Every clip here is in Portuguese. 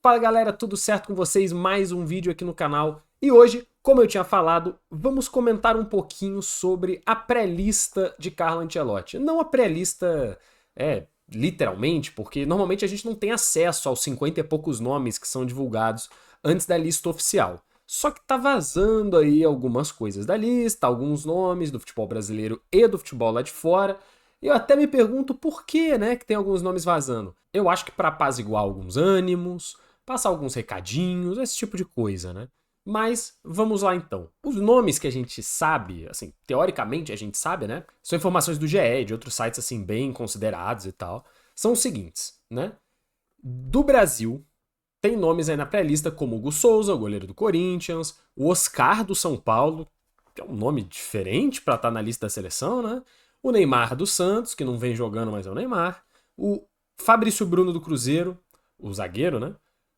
Fala galera, tudo certo com vocês? Mais um vídeo aqui no canal. E hoje, como eu tinha falado, vamos comentar um pouquinho sobre a pré-lista de Carlo Ancelotti. Não a pré-lista, literalmente, porque normalmente a gente não tem acesso aos 50 e poucos nomes que são divulgados antes da lista oficial. Só que tá vazando aí algumas coisas da lista, alguns nomes do futebol brasileiro e do futebol lá de fora. Eu até me pergunto por que, né, que tem alguns nomes vazando. Eu acho que para apaziguar alguns ânimos, passar alguns recadinhos, esse tipo de coisa, né? Mas vamos lá então. Os nomes que a gente sabe, assim, teoricamente a gente sabe, né? São informações do GE, de outros sites assim bem considerados e tal. São os seguintes, né? Do Brasil, tem nomes aí na pré-lista como Hugo Souza, o goleiro do Corinthians, o Oscar do São Paulo, que é um nome diferente para estar na lista da seleção, né? O Neymar do Santos, que não vem jogando, mas é o Neymar. O Fabrício Bruno do Cruzeiro, o zagueiro, né?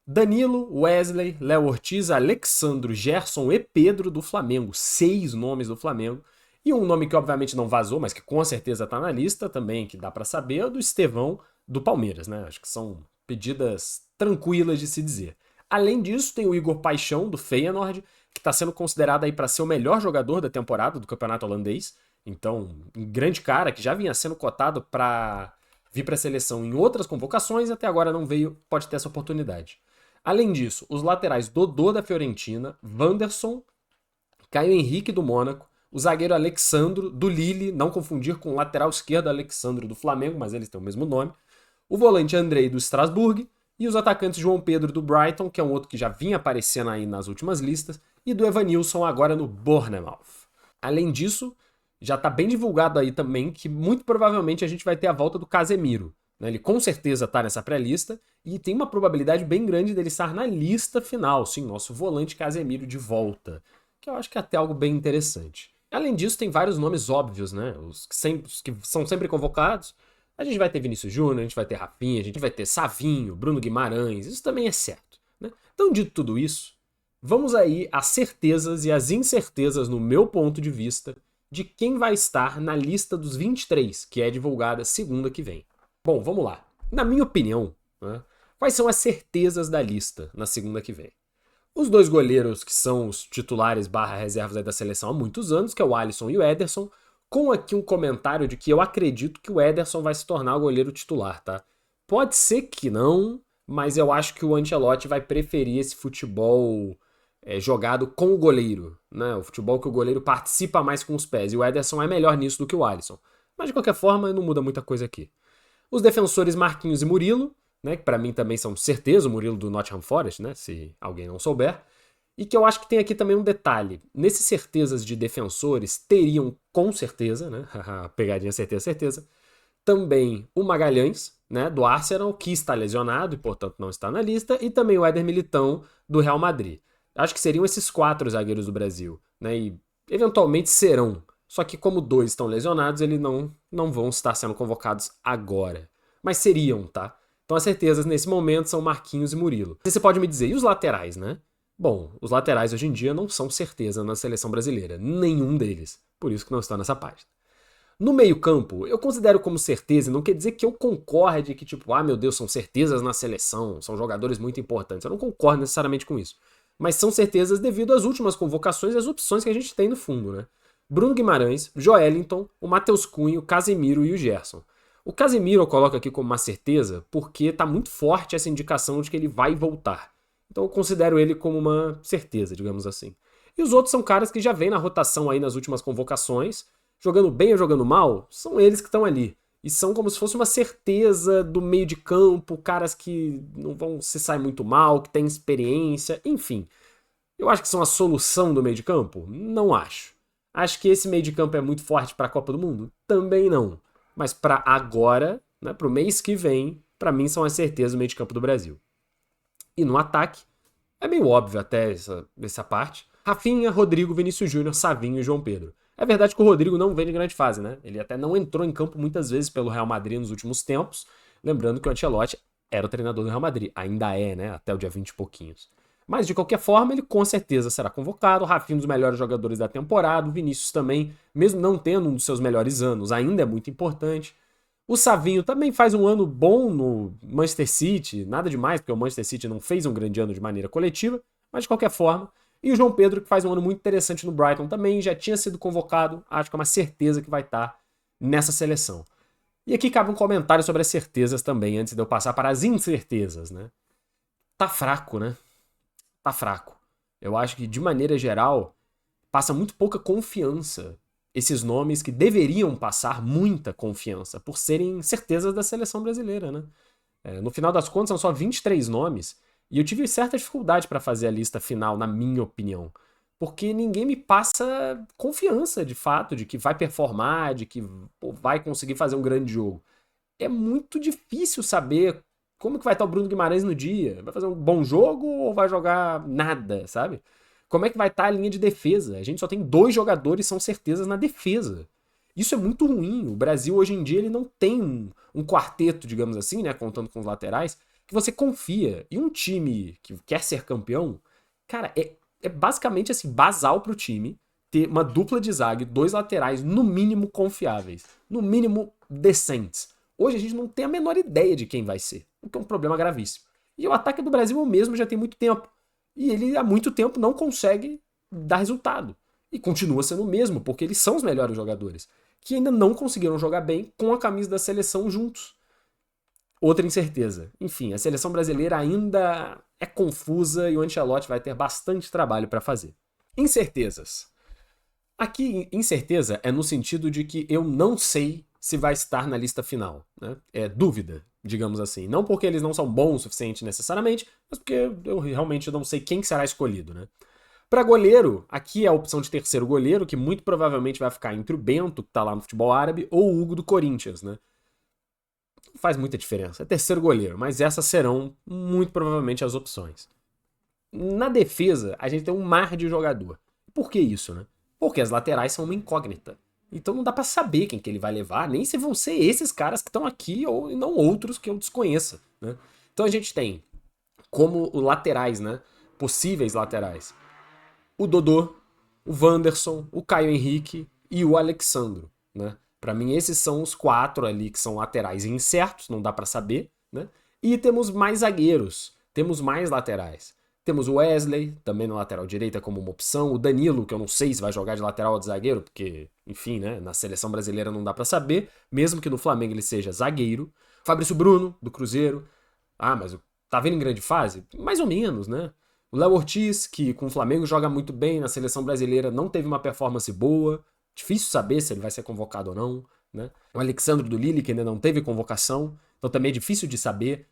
Danilo, Wesley, Léo Ortiz, Alexandro, Gerson e Pedro do Flamengo. 6 nomes do Flamengo. E um nome que obviamente não vazou, mas que com certeza tá na lista também, que dá para saber, é o do Estevão do Palmeiras, né? Acho que são pedidas tranquilas de se dizer. Além disso, tem o Igor Paixão do Feyenoord, que está sendo considerado aí para ser o melhor jogador da temporada do campeonato holandês. Então, um grande cara que já vinha sendo cotado para vir para a seleção em outras convocações e até agora não veio, pode ter essa oportunidade. Além disso, os laterais Dodô da Fiorentina, Wanderson, Caio Henrique do Mônaco, o zagueiro Alexandro do Lille, não confundir com o lateral esquerdo Alexandro do Flamengo, mas eles têm o mesmo nome, o volante Andrei do Strasbourg e os atacantes João Pedro do Brighton, que é um outro que já vinha aparecendo aí nas últimas listas, e do Evanilson agora no Bournemouth. Além disso, já está bem divulgado aí também que muito provavelmente a gente vai ter a volta do Casemiro. Né? Ele com certeza está nessa pré-lista e tem uma probabilidade bem grande dele estar na lista final. Sim, nosso volante Casemiro de volta. Que eu acho que é até algo bem interessante. Além disso, tem vários nomes óbvios, né? Os que são sempre convocados. A gente vai ter Vinícius Júnior, a gente vai ter Rafinha, a gente vai ter Savinho, Bruno Guimarães. Isso também é certo. Né? Então, dito tudo isso, vamos aí às certezas e às incertezas, no meu ponto de vista, de quem vai estar na lista dos 23, que é divulgada segunda que vem. Bom, vamos lá. Na minha opinião, né, quais são as certezas da lista na segunda que vem? Os dois goleiros que são os titulares barra reservas da seleção há muitos anos, que é o Alisson e o Ederson, com aqui um comentário de que eu acredito que o Ederson vai se tornar o goleiro titular, tá? Pode ser que não, mas eu acho que o Ancelotti vai preferir esse futebol jogado com o goleiro, né? O futebol que o goleiro participa mais com os pés. E o Ederson é melhor nisso do que o Alisson. Mas de qualquer forma, não muda muita coisa aqui. Os defensores Marquinhos e Murilo, né? Que pra mim também são certeza, o Murilo do Nottingham Forest, né? Se alguém não souber. E que eu acho que tem aqui também um detalhe. Nesses certezas de defensores, teriam com certeza, né? Pegadinha certeza, certeza. Também o Magalhães, né? Do Arsenal, que está lesionado e portanto não está na lista. E também o Éder Militão do Real Madrid. Acho que seriam esses 4 zagueiros do Brasil, né? E eventualmente serão. Só que como 2 estão lesionados, eles não vão estar sendo convocados agora. Mas seriam, tá? Então as certezas nesse momento são Marquinhos e Murilo. Você pode me dizer, e os laterais, né? Bom, os laterais hoje em dia não são certeza na seleção brasileira. Nenhum deles. Por isso que não estão nessa página. No meio-campo, eu considero como certeza, não quer dizer que eu concorde que, tipo, ah, meu Deus, são certezas na seleção, são jogadores muito importantes. Eu não concordo necessariamente com isso. Mas são certezas devido às últimas convocações e às opções que a gente tem no fundo, né? Bruno Guimarães, Joelinton, o Matheus Cunha, o Casemiro e o Gerson. O Casemiro eu coloco aqui como uma certeza porque tá muito forte essa indicação de que ele vai voltar. Então eu considero ele como uma certeza, digamos assim. E os outros são caras que já vêm na rotação aí nas últimas convocações, jogando bem ou jogando mal, são eles que estão ali. E são como se fosse uma certeza do meio de campo, caras que não vão se sair muito mal, que têm experiência, enfim. Eu acho que são a solução do meio de campo? Não acho. Acho que esse meio de campo é muito forte para a Copa do Mundo? Também não. Mas para agora, né, para o mês que vem, para mim são as certezas do meio de campo do Brasil. E no ataque, é meio óbvio até essa parte. Rafinha, Rodrigo, Vinícius Júnior, Savinho e João Pedro. É verdade que o Rodrigo não vem de grande fase, né? Ele até não entrou em campo muitas vezes pelo Real Madrid nos últimos tempos. Lembrando que o Ancelotti era o treinador do Real Madrid. Ainda é, né? Até o dia 20 e pouquinhos. Mas, de qualquer forma, ele com certeza será convocado. O Rafinha, um dos melhores jogadores da temporada. O Vinícius também, mesmo não tendo um dos seus melhores anos, ainda é muito importante. O Savinho também faz um ano bom no Manchester City, nada demais, porque o Manchester City não fez um grande ano de maneira coletiva, mas de qualquer forma. E o João Pedro, que faz um ano muito interessante no Brighton também, já tinha sido convocado, acho que é uma certeza que vai estar nessa seleção. E aqui cabe um comentário sobre as certezas também, antes de eu passar para as incertezas, né? Tá fraco, né? Tá fraco. Eu acho que, de maneira geral, passa muito pouca confiança esses nomes que deveriam passar muita confiança por serem certezas da seleção brasileira, né? No final das contas, são só 23 nomes e eu tive certa dificuldade para fazer a lista final, na minha opinião, porque ninguém me passa confiança, de fato, de que vai performar, de que vai conseguir fazer um grande jogo. É muito difícil saber como que vai estar o Bruno Guimarães no dia. Vai fazer um bom jogo ou vai jogar nada, sabe? Como é que vai estar a linha de defesa? A gente só tem 2 jogadores, são certezas na defesa. Isso é muito ruim. O Brasil hoje em dia ele não tem um quarteto, digamos assim, né, contando com os laterais, que você confia. E um time que quer ser campeão, cara, é basicamente assim, basal pro time ter uma dupla de zaga e 2 laterais no mínimo confiáveis, no mínimo decentes. Hoje a gente não tem a menor ideia de quem vai ser, o que é um problema gravíssimo. E o ataque do Brasil mesmo já tem muito tempo. E ele há muito tempo não consegue dar resultado. E continua sendo o mesmo, porque eles são os melhores jogadores, que ainda não conseguiram jogar bem com a camisa da seleção juntos. Outra incerteza. Enfim, a seleção brasileira ainda é confusa e o Ancelotti vai ter bastante trabalho para fazer. Incertezas. Aqui, incerteza é no sentido de que eu não sei se vai estar na lista final. Né? É dúvida, digamos assim. Não porque eles não são bons o suficiente necessariamente, mas porque eu realmente não sei quem será escolhido. Né? Para goleiro, aqui é a opção de terceiro goleiro, que muito provavelmente vai ficar entre o Bento, que tá lá no futebol árabe, ou o Hugo do Corinthians. Né? Não faz muita diferença. É terceiro goleiro, mas essas serão muito provavelmente as opções. Na defesa, a gente tem um mar de jogador. Por que isso, né? Porque as laterais são uma incógnita. Então não dá pra saber quem que ele vai levar, nem se vão ser esses caras que estão aqui ou não outros que eu desconheça, né? Então a gente tem como laterais, né? Possíveis laterais. O Dodô, o Wanderson, o Caio Henrique e o Alexandro, né? Para mim esses são os 4 ali que são laterais incertos, não dá pra saber, né? E temos mais zagueiros, temos mais laterais. Temos o Wesley, também na lateral direita como uma opção. O Danilo, que eu não sei se vai jogar de lateral ou de zagueiro, porque, enfim, né, na seleção brasileira não dá pra saber, mesmo que no Flamengo ele seja zagueiro. Fabrício Bruno, do Cruzeiro. Ah, mas tá vendo em grande fase? Mais ou menos, né? O Léo Ortiz, que com o Flamengo joga muito bem, na seleção brasileira não teve uma performance boa. Difícil saber se ele vai ser convocado ou não, né? O Alexandre do Lille, que ainda não teve convocação, então também é difícil de saber.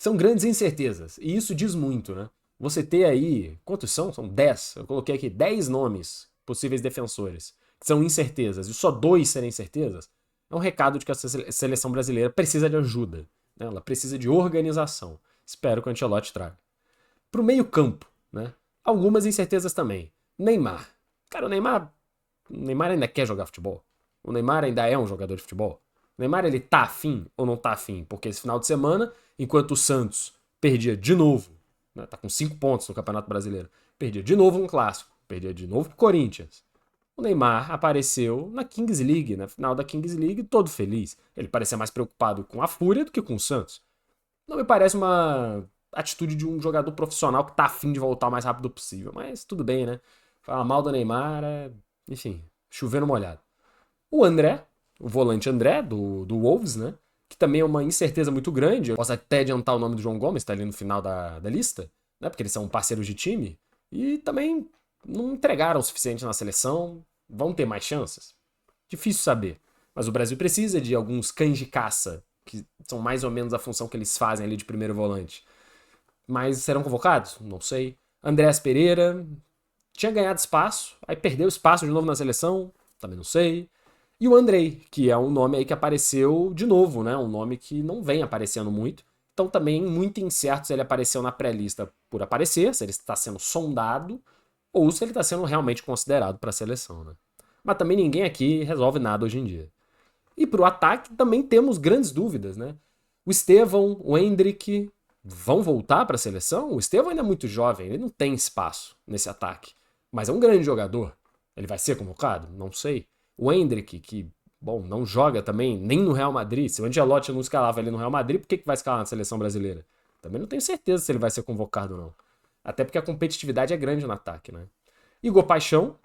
São grandes incertezas, e isso diz muito, né? Você ter aí, quantos são? São 10, eu coloquei aqui 10 nomes possíveis defensores, que são incertezas, e só 2 serem certezas, é um recado de que a seleção brasileira precisa de ajuda, né? Ela precisa de organização. Espero que o Ancelotti traga. Pro meio campo, né? Algumas incertezas também. Neymar. Cara, o Neymar ainda quer jogar futebol? O Neymar ainda é um jogador de futebol? O Neymar, ele tá afim ou não tá afim? Porque esse final de semana, enquanto o Santos perdia de novo, né, tá com 5 pontos no Campeonato Brasileiro, perdia de novo um clássico, perdia de novo pro Corinthians. O Neymar apareceu na Kings League, na final da Kings League, todo feliz. Ele parecia mais preocupado com a Fúria do que com o Santos. Não me parece uma atitude de um jogador profissional que tá afim de voltar o mais rápido possível, mas tudo bem, né? Falar mal do Neymar enfim, chover no molhado. O André, o volante André, do Wolves, né? Que também é uma incerteza muito grande. Eu posso até adiantar o nome do João Gomes, tá ali no final da lista, né? Porque eles são parceiros de time. E também não entregaram o suficiente na seleção. Vão ter mais chances? Difícil saber. Mas o Brasil precisa de alguns cães de caça, que são mais ou menos a função que eles fazem ali de primeiro volante. Mas serão convocados? Não sei. Andréas Pereira tinha ganhado espaço, aí perdeu espaço de novo na seleção, também não sei. E o Andrei, que é um nome aí que apareceu de novo, né? Um nome que não vem aparecendo muito. Então também muito incerto se ele apareceu na pré-lista por aparecer, se ele está sendo sondado, ou se ele está sendo realmente considerado para a seleção, né? Mas também ninguém aqui resolve nada hoje em dia. E para o ataque também temos grandes dúvidas, né? O Estevão, o Endrick vão voltar para a seleção? O Estevão ainda é muito jovem, ele não tem espaço nesse ataque. Mas é um grande jogador. Ele vai ser convocado? Não sei. O Endrick, que Bom, não joga também nem no Real Madrid. Se o Ancelotti não escalava ele no Real Madrid, por que vai escalar na seleção brasileira? Também não tenho certeza se ele vai ser convocado ou não. Até porque a competitividade é grande no ataque, né? Igor Paixão,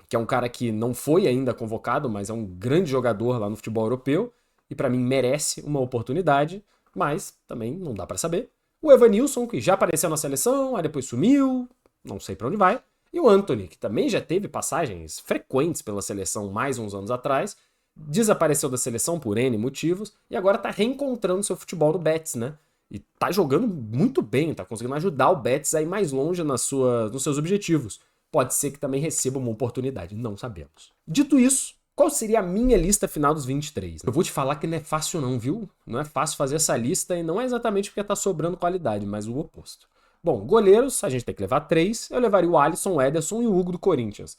que é um cara que não foi ainda convocado, mas é um grande jogador lá no futebol europeu e para mim merece uma oportunidade, mas também não dá para saber. O Evanilson, que já apareceu na seleção, aí depois sumiu, não sei para onde vai. E o Antony, que também já teve passagens frequentes pela seleção mais uns anos atrás, desapareceu da seleção por N motivos e agora tá reencontrando seu futebol no Betis, né? E tá jogando muito bem, tá conseguindo ajudar o Betis a ir mais longe nos seus objetivos. Pode ser que também receba uma oportunidade, não sabemos. Dito isso, qual seria a minha lista final dos 23? Eu vou te falar que não é fácil não, viu? Não é fácil fazer essa lista e não é exatamente porque tá sobrando qualidade, mas o oposto. Bom, goleiros, a gente tem que levar 3. Eu levaria o Alisson, o Ederson e o Hugo do Corinthians.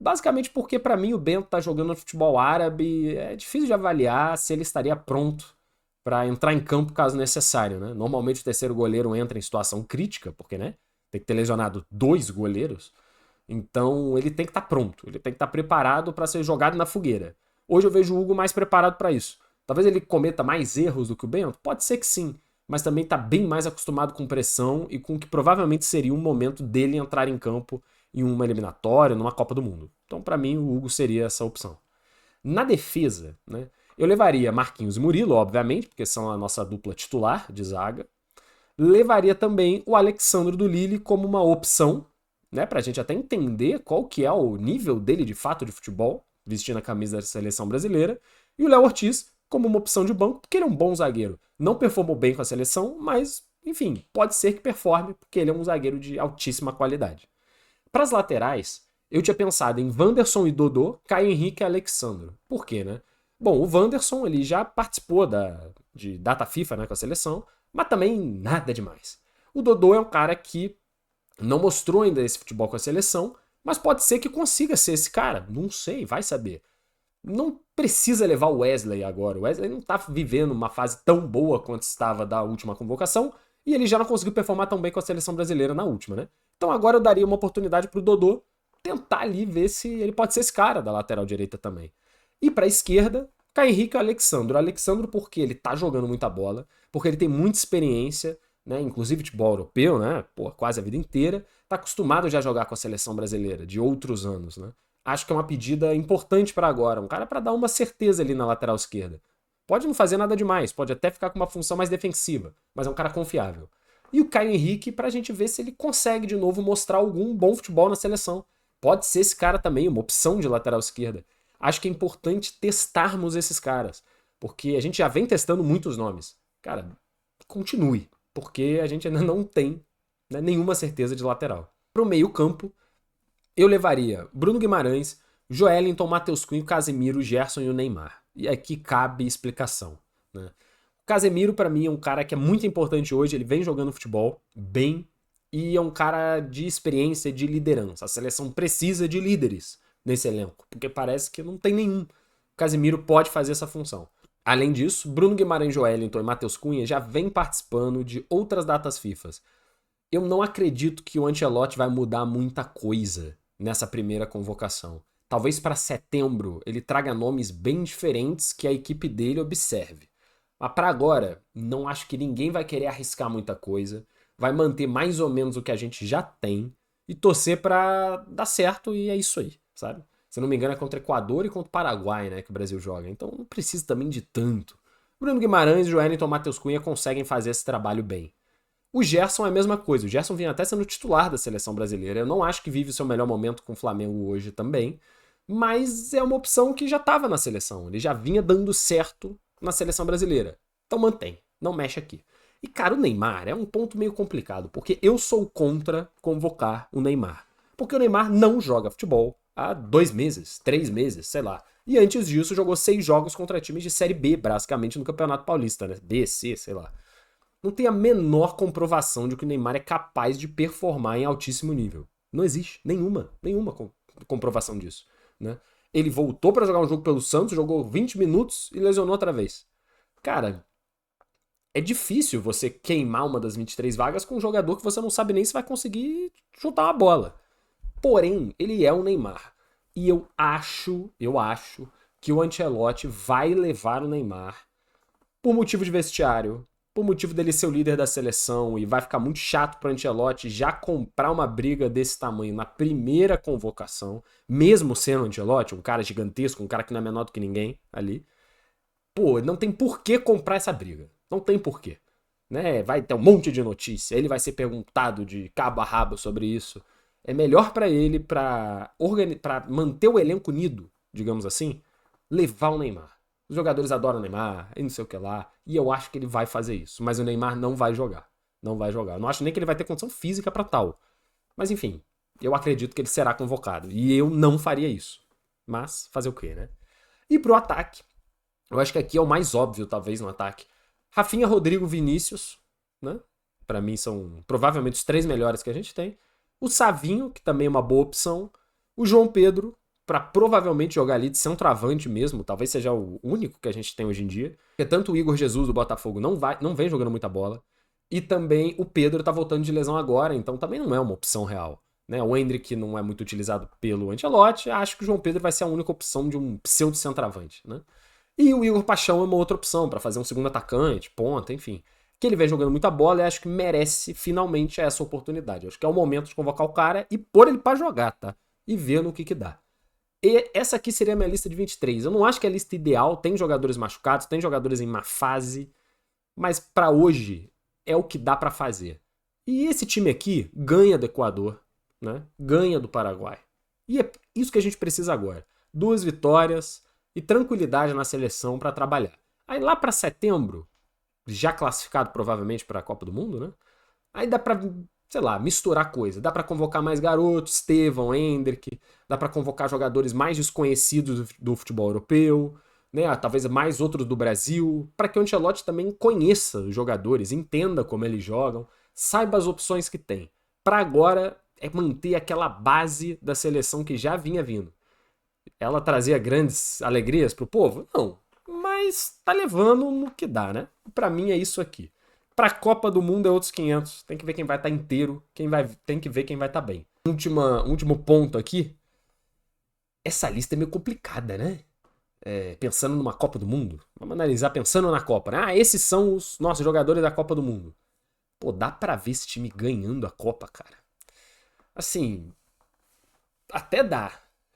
Basicamente porque para mim o Bento tá jogando no futebol árabe, é difícil de avaliar se ele estaria pronto para entrar em campo caso necessário, né? Normalmente o terceiro goleiro entra em situação crítica, porque, né, tem que ter lesionado 2 goleiros, então ele tem que estar pronto, ele tem que estar preparado para ser jogado na fogueira. Hoje eu vejo o Hugo mais preparado para isso. Talvez ele cometa mais erros do que o Bento, pode ser que sim, mas também está bem mais acostumado com pressão e com o que provavelmente seria um momento dele entrar em campo em uma eliminatória, numa Copa do Mundo. Então, para mim, o Hugo seria essa opção. Na defesa, né, eu levaria Marquinhos e Murilo, obviamente, porque são a nossa dupla titular de zaga. Levaria também o Alexandre do Lille como uma opção, né, pra gente até entender qual que é o nível dele de fato de futebol, vestindo a camisa da seleção brasileira. E o Léo Ortiz como uma opção de banco, porque ele é um bom zagueiro. Não performou bem com a seleção, mas, enfim, pode ser que performe, porque ele é um zagueiro de altíssima qualidade. Para as laterais, eu tinha pensado em Wanderson e Dodô, Caio Henrique e Alexandro. Por quê, né? Bom, o Wanderson ele já participou de data FIFA, né, com a seleção, mas também nada demais. O Dodô é um cara que não mostrou ainda esse futebol com a seleção, mas pode ser que consiga ser esse cara. Não sei, vai saber. Não precisa levar o Wesley agora. O Wesley não tá vivendo uma fase tão boa quanto estava da última convocação e ele já não conseguiu performar tão bem com a seleção brasileira na última, né? Então agora eu daria uma oportunidade pro Dodô tentar ali ver se ele pode ser esse cara da lateral direita também. E pra esquerda, Caio Henrique e o Alexandro. O Alexandro porque ele tá jogando muita bola, porque ele tem muita experiência, né? Inclusive futebol europeu, né? Pô, quase a vida inteira. Tá acostumado já a jogar com a seleção brasileira de outros anos, né? Acho que é uma pedida importante para agora. Um cara para dar uma certeza ali na lateral esquerda. Pode não fazer nada demais, pode até ficar com uma função mais defensiva, mas é um cara confiável. E o Caio Henrique para a gente ver se ele consegue de novo mostrar algum bom futebol na seleção. Pode ser esse cara também, uma opção de lateral esquerda. Acho que é importante testarmos esses caras, porque a gente já vem testando muitos nomes. Cara, continue, porque a gente ainda não tem, né, nenhuma certeza de lateral. Para o meio-campo, eu levaria Bruno Guimarães, Joelinton, Matheus Cunha, Casemiro, Gerson e o Neymar. E aqui cabe explicação, né? O Casemiro, para mim, é um cara que é muito importante hoje. Ele vem jogando futebol bem e é um cara de experiência, de liderança. A seleção precisa de líderes nesse elenco, porque parece que não tem nenhum. O Casemiro pode fazer essa função. Além disso, Bruno Guimarães, Joelinton e Matheus Cunha já vêm participando de outras datas FIFA. Eu não acredito que o Ancelotti vai mudar muita coisa nessa primeira convocação. Talvez para setembro ele traga nomes bem diferentes que a equipe dele observe. Mas para agora, não acho que ninguém vai querer arriscar muita coisa. Vai manter mais ou menos o que a gente já tem e torcer para dar certo e é isso aí, sabe? Se não me engano é contra o Equador e contra o Paraguai, né, que o Brasil joga. Então não precisa também de tanto. Bruno Guimarães, Joelinton e Matheus Cunha conseguem fazer esse trabalho bem. O Gerson é a mesma coisa. O Gerson vinha até sendo titular da seleção brasileira. Eu não acho que vive o seu melhor momento com o Flamengo hoje também, mas é uma opção que já estava na seleção. Ele já vinha dando certo na seleção brasileira. Então mantém, não mexe aqui. E cara, o Neymar é um ponto meio complicado, porque eu sou contra convocar o Neymar. Porque o Neymar não joga futebol há 2 meses, 3 meses, sei lá. E antes disso jogou 6 jogos contra times de Série B, basicamente no Campeonato Paulista, né? B, C, sei lá. Não tem a menor comprovação de que o Neymar é capaz de performar em altíssimo nível. Não existe nenhuma comprovação disso, né? Ele voltou para jogar um jogo pelo Santos, jogou 20 minutos e lesionou outra vez. Cara, é difícil você queimar uma das 23 vagas com um jogador que você não sabe nem se vai conseguir chutar uma bola. Porém, ele é o Neymar. E eu acho que o Ancelotti vai levar o Neymar por motivo de vestiário, por motivo dele ser o líder da seleção, e vai ficar muito chato pro Ancelotti já comprar uma briga desse tamanho na primeira convocação, mesmo sendo o Ancelotti, um cara gigantesco, um cara que não é menor do que ninguém ali. Pô, não tem por que comprar essa briga. Não tem porquê. Né? Vai ter um monte de notícia, ele vai ser perguntado de cabo a rabo sobre isso. É melhor pra ele, pra manter o elenco unido, digamos assim, levar o Neymar. Os jogadores adoram o Neymar, e não sei o que lá, e eu acho que ele vai fazer isso. Mas o Neymar não vai jogar. Não vai jogar. Eu não acho nem que ele vai ter condição física pra tal. Mas enfim, eu acredito que ele será convocado. E eu não faria isso. Mas fazer o quê, né? E pro ataque, eu acho que aqui é o mais óbvio, talvez, no ataque. Rafinha, Rodrigo, Vinícius, né? Pra mim são provavelmente os 3 melhores que a gente tem. O Savinho, que também é uma boa opção. O João Pedro, pra provavelmente jogar ali de centroavante mesmo. Talvez seja o único que a gente tem hoje em dia. Porque tanto o Igor Jesus do Botafogo não vem jogando muita bola. E também o Pedro tá voltando de lesão agora, então também não é uma opção real. Né? O Endrick não é muito utilizado pelo Ancelotti. Acho que o João Pedro vai ser a única opção de um pseudo-centroavante, né? E o Igor Paixão é uma outra opção para fazer um segundo atacante, ponta, enfim. Que ele vem jogando muita bola e acho que merece finalmente essa oportunidade. Acho que é o momento de convocar o cara e pôr ele para jogar, tá? E ver no que dá. E essa aqui seria a minha lista de 23. Eu não acho que é a lista ideal, tem jogadores machucados, tem jogadores em má fase, mas para hoje é o que dá para fazer. E esse time aqui ganha do Equador, né? Ganha do Paraguai. E é isso que a gente precisa agora. 2 vitórias e tranquilidade na seleção para trabalhar. Aí lá para setembro, já classificado provavelmente para a Copa do Mundo, né? Aí dá para, sei lá, misturar coisa. Dá para convocar mais garotos, Estevão, Endrick, dá para convocar jogadores mais desconhecidos do futebol europeu, né? Talvez mais outros do Brasil, para que o Ancelotti também conheça os jogadores, entenda como eles jogam, saiba as opções que tem. Para agora é manter aquela base da seleção que já vinha vindo. Ela trazia grandes alegrias pro povo? Não. Mas tá levando no que dá, né? Pra mim é isso aqui. Pra Copa do Mundo é outros 500. Tem que ver quem vai estar inteiro, tem que ver quem vai estar bem. Último ponto aqui. Essa lista é meio complicada, né? Pensando numa Copa do Mundo. Vamos analisar pensando na Copa, né? Ah, esses são os nossos jogadores da Copa do Mundo. Pô, dá pra ver esse time ganhando a Copa, cara. Assim, até dá.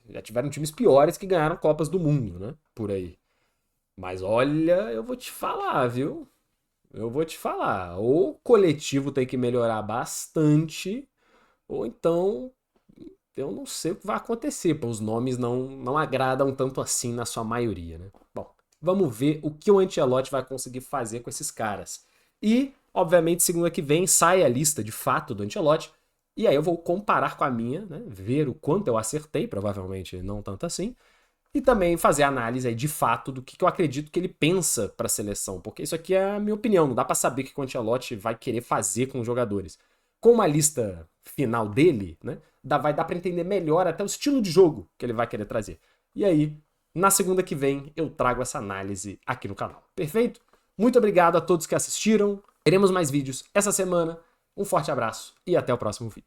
Já tiveram times piores que ganharam Copas do Mundo, né? Por aí. Mas olha, eu vou te falar, viu? Eu vou te falar. Ou o coletivo tem que melhorar bastante, ou então eu não sei o que vai acontecer, porque os nomes não agradam tanto assim na sua maioria, né? Bom, vamos ver o que o Ancelotti vai conseguir fazer com esses caras. E, obviamente, segunda que vem sai a lista de fato do Ancelotti. E aí eu vou comparar com a minha, né? Ver o quanto eu acertei, provavelmente não tanto assim. E também fazer análise aí de fato do que eu acredito que ele pensa para a seleção. Porque isso aqui é a minha opinião. Não dá para saber o que o Ancelotti vai querer fazer com os jogadores. Com uma lista final dele, né? Vai dar para entender melhor até o estilo de jogo que ele vai querer trazer. E aí, na segunda que vem, eu trago essa análise aqui no canal. Perfeito? Muito obrigado a todos que assistiram. Teremos mais vídeos essa semana. Um forte abraço e até o próximo vídeo.